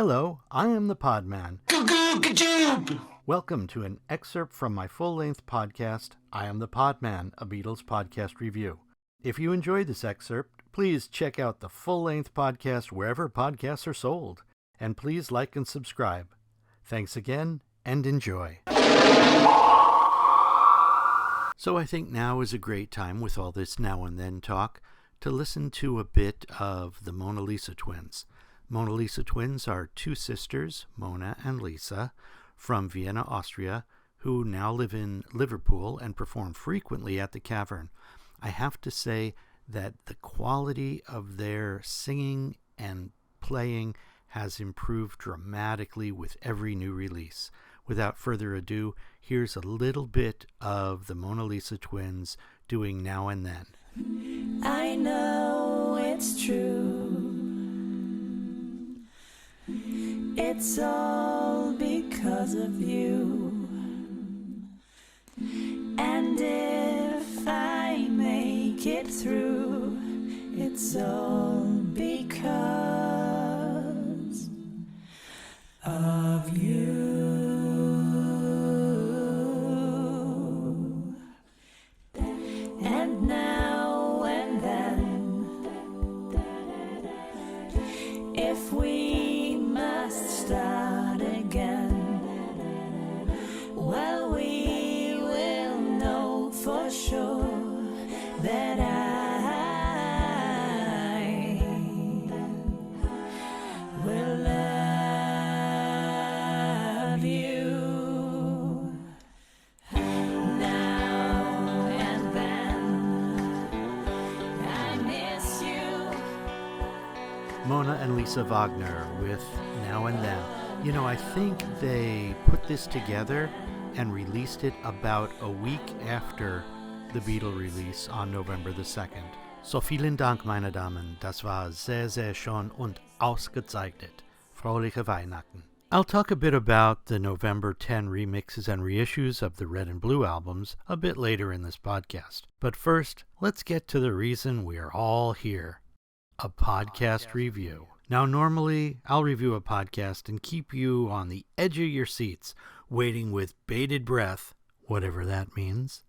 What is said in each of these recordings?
Hello, I am the Podman. Welcome to an excerpt from my full-length podcast, I Am the Podman, a Beatles podcast review. If you enjoyed this excerpt, please check out the full-length podcast wherever podcasts are sold. And please like and subscribe. Thanks again, and enjoy. So I think now is a great time, with all this now and then talk, to listen to a bit of the Mona Lisa twins. Mona Lisa twins are two sisters, Mona and Lisa, from Vienna, Austria, who now live in Liverpool and perform frequently at the Cavern. I have to say that the quality of their singing and playing has improved dramatically with every new release. Without further ado, here's a little bit of the Mona Lisa twins doing Now and Then. I know it's true. It's all because of you. And if I make it through, it's all because of you. And now and then, if we must start again, well, we will know for sure that I will love you. Now and then, I miss you. Mona and Lisa Wagner with Now and Then. You know, I think they put this together and released it about a week after the Beatle release on November the 2nd. So vielen Dank, meine Damen. Das war sehr, sehr schön und ausgezeichnet. Fröhliche Weihnachten. I'll talk a bit about the November 10 remixes and reissues of the Red and Blue albums a bit later in this podcast. But first, let's get to the reason we are all here. A podcast review. Now, normally, I'll review a podcast and keep you on the edge of your seats, waiting with bated breath, whatever that means,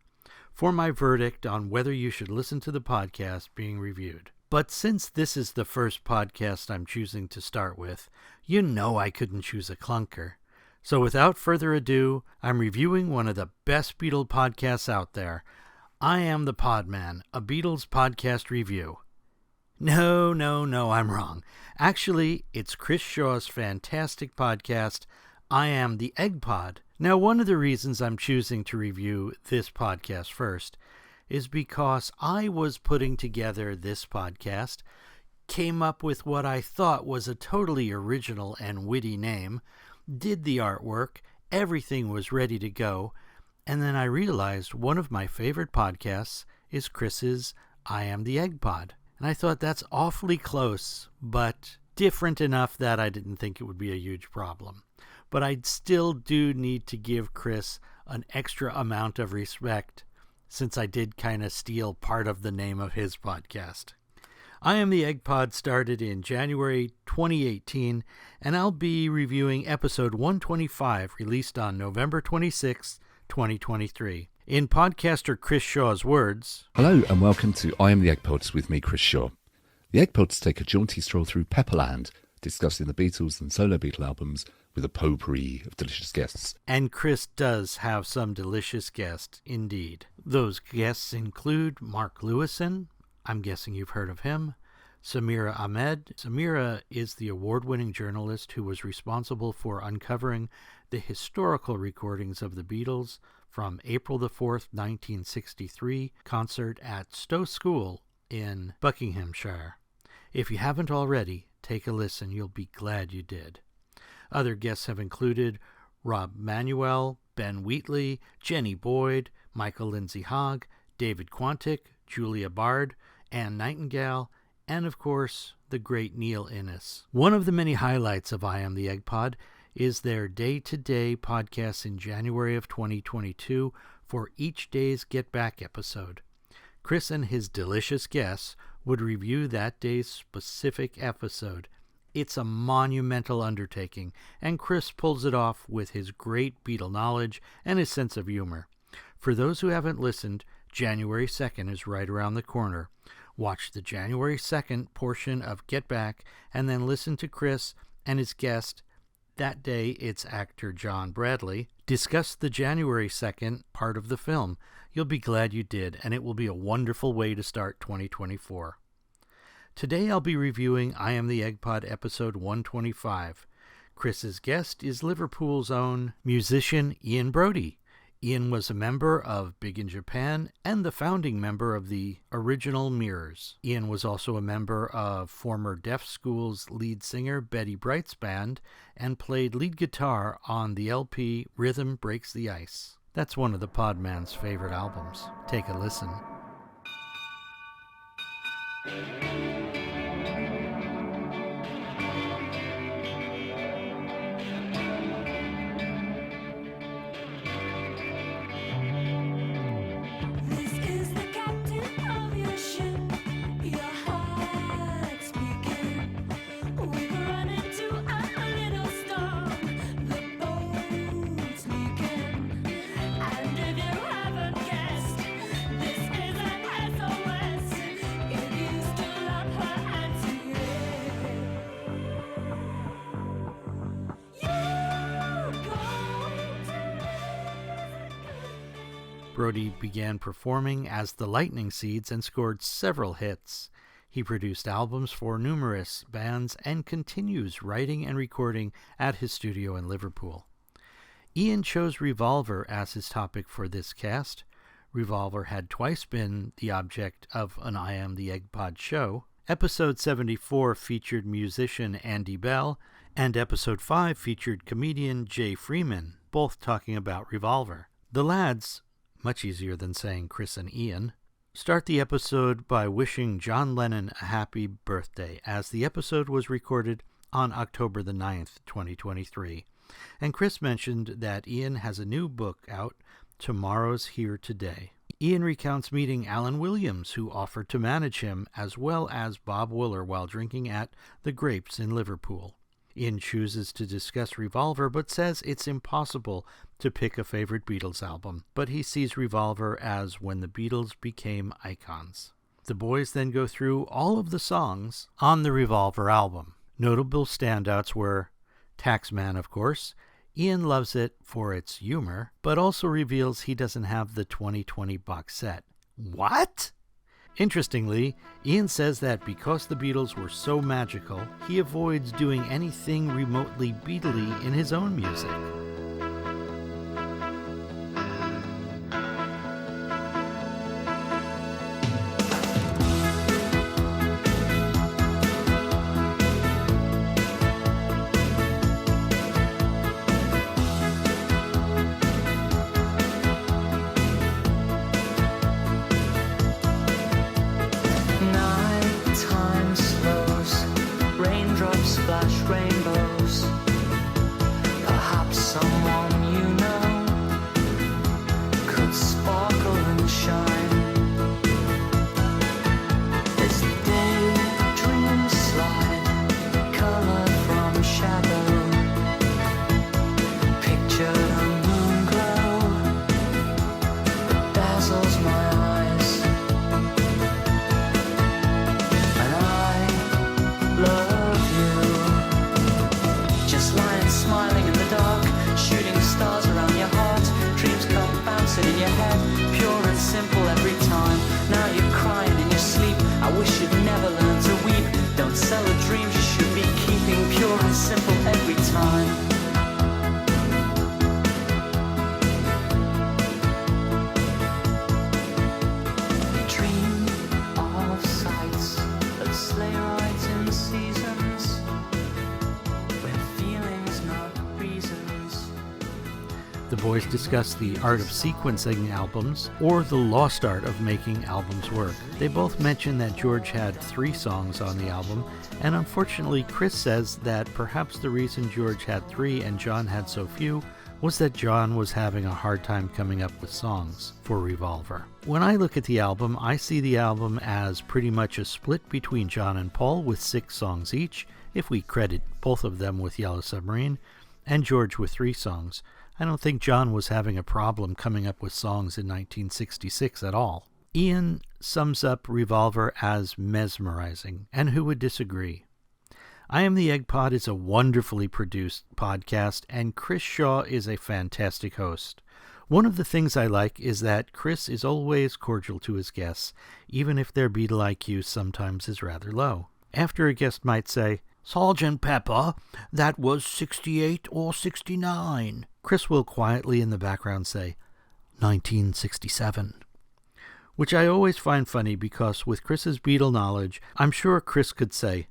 for my verdict on whether you should listen to the podcast being reviewed. But since this is the first podcast I'm choosing to start with, you know I couldn't choose a clunker. So without further ado, I'm reviewing one of the best Beatle podcasts out there. I Am the Podman, a Beatles podcast review. No, I'm wrong. Actually, it's Chris Shaw's fantastic podcast, I Am the Eggpod. Now, one of the reasons I'm choosing to review this podcast first is because I was putting together this podcast, came up with what I thought was a totally original and witty name, did the artwork, everything was ready to go, and then I realized one of my favorite podcasts is Chris's I Am the Eggpod. And I thought that's awfully close, but different enough that I didn't think it would be a huge problem. But I still do need to give Chris an extra amount of respect, since I did kind of steal part of the name of his podcast. I Am the Eggpod started in January 2018, and I'll be reviewing episode 125, released on November 26, 2023. In podcaster Chris Shaw's words... Hello and welcome to I Am the Eggpods with me, Chris Shaw. The Eggpods take a jaunty stroll through Pepperland, discussing the Beatles and solo Beatle albums with a potpourri of delicious guests. And Chris does have some delicious guests, indeed. Those guests include Mark Lewison, I'm guessing you've heard of him, Samira Ahmed. Samira is the award-winning journalist who was responsible for uncovering the historical recordings of the Beatles from April the 4th, 1963, concert at Stowe School in Buckinghamshire. If you haven't already, take a listen. You'll be glad you did. Other guests have included Rob Manuel, Ben Wheatley, Jenny Boyd, Michael Lindsay Hogg, David Quantick, Julia Bard, Anne Nightingale, and of course, the great Neil Innes. One of the many highlights of I Am the Eggpod is their day-to-day podcast in January of 2022 for each day's Get Back episode. Chris and his delicious guests would review that day's specific episode, It's a monumental undertaking, and Chris pulls it off with his great Beatle knowledge and his sense of humor. For those who haven't listened, January 2nd is right around the corner. Watch the January 2nd portion of Get Back and then listen to Chris and his guest, that day it's actor John Bradley, discuss the January 2nd part of the film. You'll be glad you did, and it will be a wonderful way to start 2024. Today I'll be reviewing I Am the Eggpod episode 125. Chris's guest is Liverpool's own musician Ian Broudie. Ian was a member of Big in Japan and the founding member of the original Mirrors. Ian was also a member of former Deaf School's lead singer Betty Bright's band and played lead guitar on the LP Rhythm Breaks the Ice. That's one of the Podman's favorite albums. Take a listen. Broudie began performing as the Lightning Seeds and scored several hits. He produced albums for numerous bands and continues writing and recording at his studio in Liverpool. Ian chose Revolver as his topic for this cast. Revolver had twice been the object of an I Am the Eggpod show. Episode 74 featured musician Andy Bell, and Episode 5 featured comedian Jay Freeman, both talking about Revolver. The lads, much easier than saying Chris and Ian, start the episode by wishing John Lennon a happy birthday, as the episode was recorded on October the 9th, 2023. And Chris mentioned that Ian has a new book out, Tomorrow's Here Today. Ian recounts meeting Alan Williams, who offered to manage him, as well as Bob Wooler while drinking at the Grapes in Liverpool. Ian chooses to discuss Revolver, but says it's impossible to pick a favorite Beatles album, but he sees Revolver as when the Beatles became icons. The boys then go through all of the songs on the Revolver album. Notable standouts were Taxman, of course. Ian loves it for its humor, but also reveals he doesn't have the 2020 box set. What? Interestingly, Ian says that because the Beatles were so magical, he avoids doing anything remotely Beatle-y in his own music. Splash rainbows. Perhaps someone you know could sparkle and shine. As the daydreams slide, color from shadow. Picture the moon glow that dazzles my eyes. And I love smiling in the dark, shooting stars around your heart. Dreams come bouncing in your head, pure and simple every time. Now you're crying in your sleep. I wish you'd never learn to weep. Don't sell the dreams you should be keeping, pure and simple every time. The boys discuss the art of sequencing albums or the lost art of making albums work. They both mention that George had 3 songs on the album, and unfortunately Chris says that perhaps the reason George had 3 and John had so few was that John was having a hard time coming up with songs for Revolver. When I look at the album, I see the album as pretty much a split between John and Paul with 6 songs each, if we credit both of them with Yellow Submarine, and George with 3 songs. I don't think John was having a problem coming up with songs in 1966 at all. Ian sums up Revolver as mesmerizing, and who would disagree? I Am the Eggpod is a wonderfully produced podcast, and Chris Shaw is a fantastic host. One of the things I like is that Chris is always cordial to his guests, even if their Beatle IQ sometimes is rather low. After a guest might say, "Sergeant Pepper, that was 68 or 69. Chris will quietly in the background say, 1967. Which I always find funny because with Chris's Beatle knowledge, I'm sure Chris could say,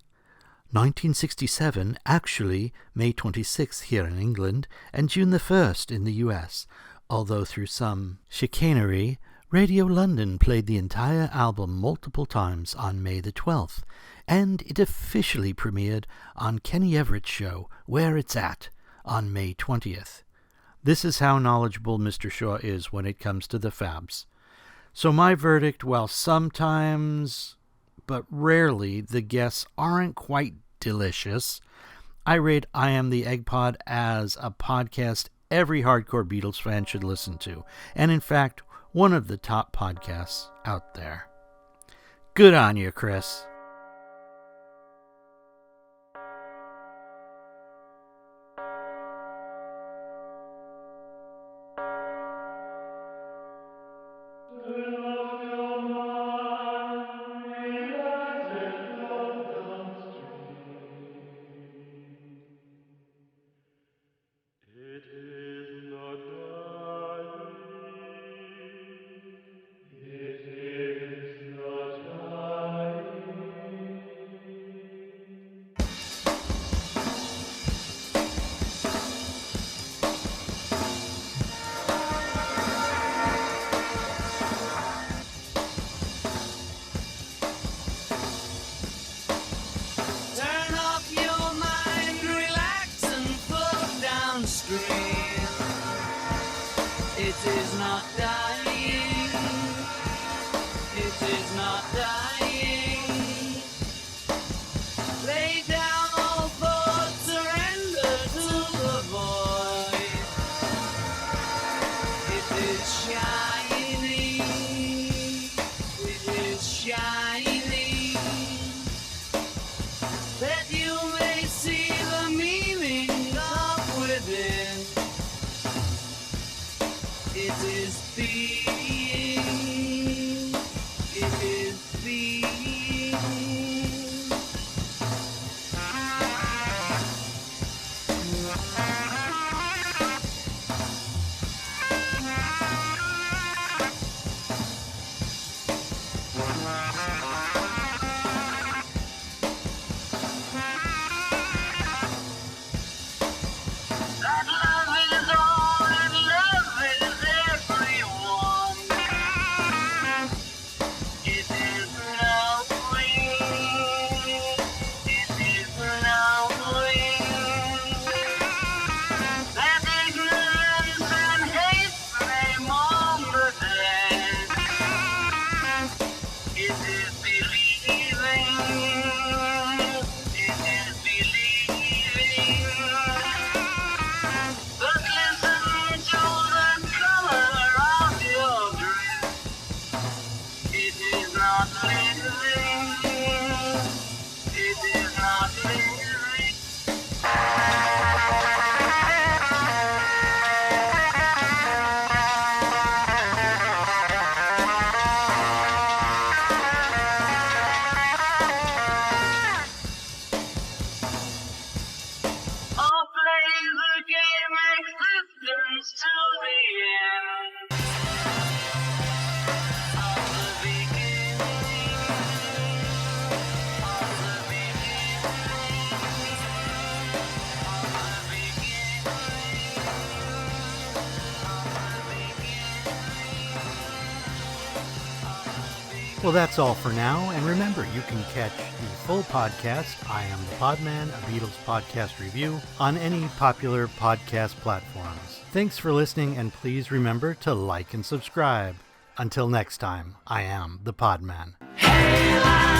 1967, actually May 26th here in England and June the 1st in the US, although through some chicanery, Radio London played the entire album multiple times on May the 12th, and it officially premiered on Kenny Everett's show, Where It's At, on May 20th. This is how knowledgeable Mr. Shaw is when it comes to the Fabs. So my verdict, while sometimes, but rarely, the guests aren't quite delicious, I rate I Am the Eggpod as a podcast every hardcore Beatles fan should listen to, and in fact, one of the top podcasts out there. Good on you, Chris. Well, that's all for now, and remember, you can catch the full podcast, I Am the Podman, a Beatles podcast review, on any popular podcast platforms. Thanks for listening, and please remember to like and subscribe. Until next time, I am the Podman. Hey,